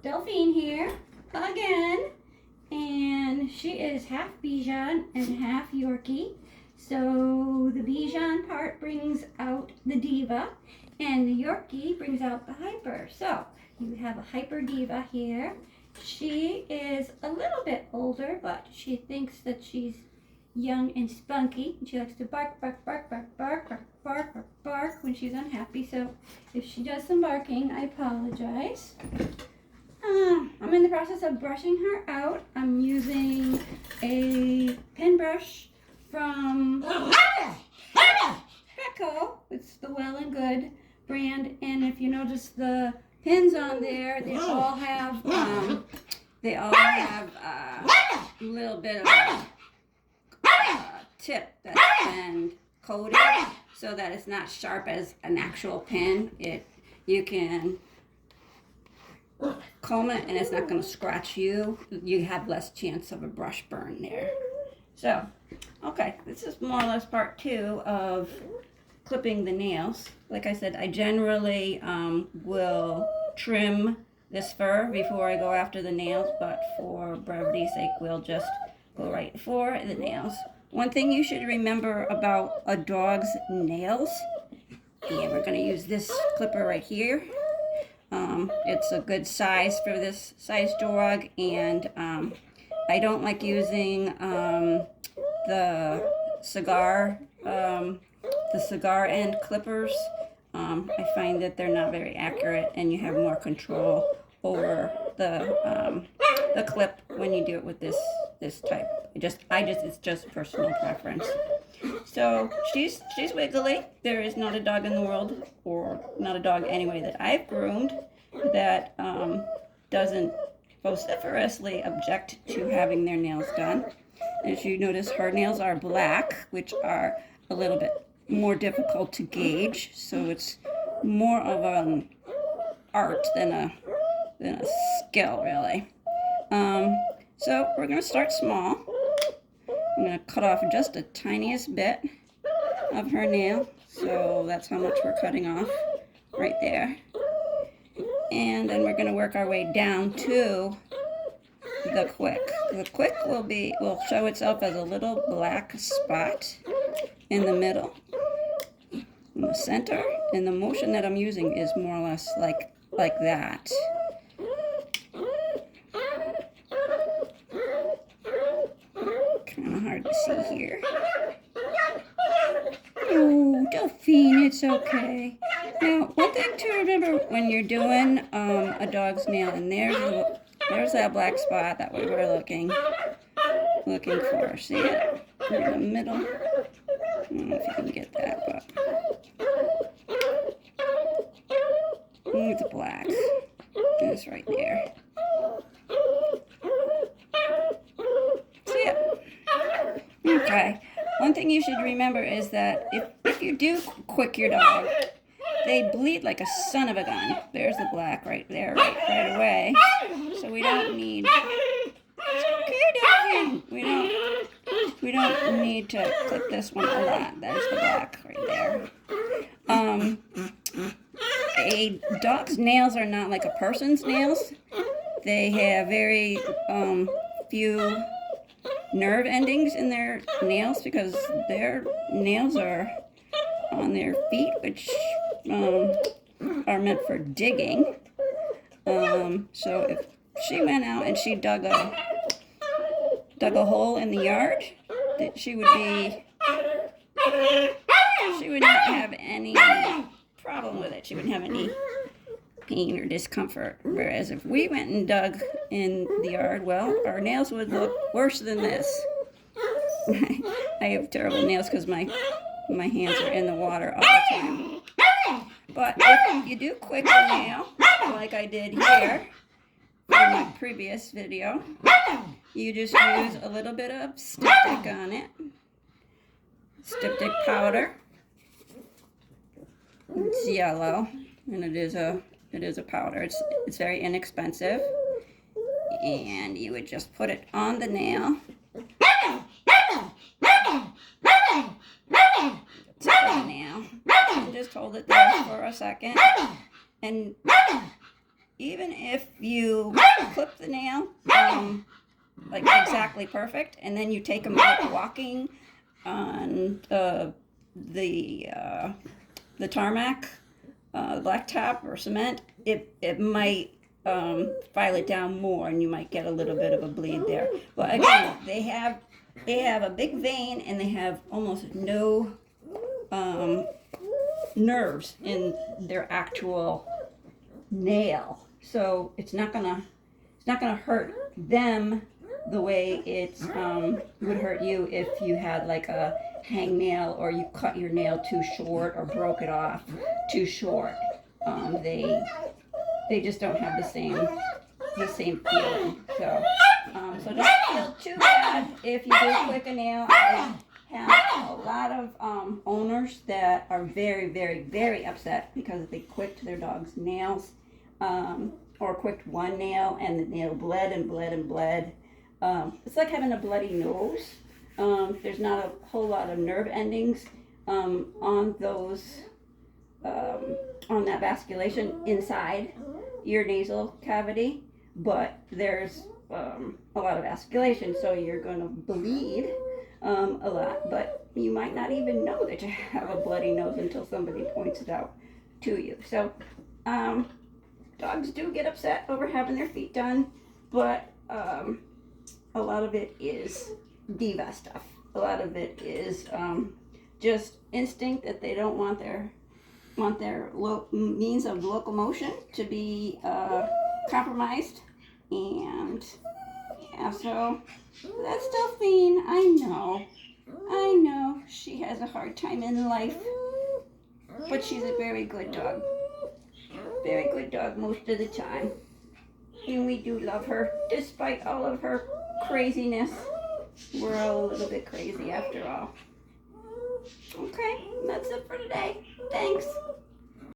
Delphine here again, and she is half Bichon and half Yorkie. So the Bichon part brings out the diva, and the Yorkie brings out the hyper. So you have a hyper diva here. She is a little bit older, but she thinks that she's young and spunky. She likes to bark, bark, bark, bark, bark, bark, bark, bark, bark when she's unhappy. So if she does some barking, I apologize. I'm in the process of brushing her out. I'm using a pen brush from Petco. It's the Well and Good brand, and if you notice the pins on there, they all have a little bit of tip that's been coated so that it's not sharp as an actual pin. You can comb it and it's not going to scratch you. You have less chance of a brush burn there. So, okay, this is more or less part 2 of clipping the nails. Like I said, I generally will trim this fur before I go after the nails, but for brevity's sake, we'll just go right for the nails. One thing you should remember about a dog's nails, and we're going to use this clipper right here. It's a good size for this size dog, and I don't like using the cigar end clippers. I find that they're not very accurate, and you have more control over the clip when you do it with this type. It's just personal preference. So she's wiggly. There is not a dog in the world, or not a dog anyway, that I've groomed that doesn't vociferously object to having their nails done. As you notice, her nails are black, which are a little bit more difficult to gauge. So it's more of an art than a skill, really. So we're going to start small. I'm going to cut off just the tiniest bit of her nail. So that's how much we're cutting off right there. And then we're going to work our way down to the quick. The quick will show itself as a little black spot in the middle, in the center, and the motion that I'm using is more or less like that. Kind of hard to see here. Oh, Delphine, it's okay. Now, one thing to remember when you're doing a dog's nail, and there's that black spot that we were looking for. See it in the middle? I don't know if you can get that, but it's black. It's right there. See it? Okay. One thing you should remember is that if you do quick your dog, they bleed like a son of a gun. There's the black right there, right away. So we don't need. It's okay, Delphine. We don't need to clip this one a lot. There's the black right there. A dog's nails are not like a person's nails. They have very few nerve endings in their nails because their nails are on their feet, which are meant for digging. So if she went out and she dug a hole in the yard, that she would not have any problem with it. She wouldn't have any pain or discomfort. Whereas if we went and dug in the yard, well, our nails would look worse than this. I have terrible nails because my hands are in the water all the time. But if you do quick a nail, like I did here in my previous video, you just use a little bit of styptic on it. Styptic powder. It's yellow, and it is a powder. It's very inexpensive, and you would just put it on the nail. Just hold it there for a second, and even if you clip the nail like exactly perfect, and then you take them out walking on the tarmac, blacktop or cement, it might file it down more, and you might get a little bit of a bleed there. But again, they have a big vein, and they have almost no nerves in their actual nail, so it's not gonna hurt them the way it would hurt you if you had like a hangnail, or you cut your nail too short or broke it off too short. They just don't have the same feeling. So don't feel too bad if you do click a nail. I have a lot of owners that are very, very, very upset because they clicked their dog's nails, or clicked one nail and the nail bled and bled and bled. It's like having a bloody nose. There's not a whole lot of nerve endings on those, on that vasculation inside your nasal cavity, but there's a lot of vasculation, so you're going to bleed a lot, but you might not even know that you have a bloody nose until somebody points it out to you. So dogs do get upset over having their feet done, but a lot of it is diva stuff. A lot of it is just instinct that they don't want their means of locomotion to be compromised. And yeah, so that's Delphine. I know she has a hard time in life, but she's a very good dog. Very good dog most of the time. And we do love her, despite all of her craziness. We're all a little bit crazy after all. Okay, that's it for today. Thanks.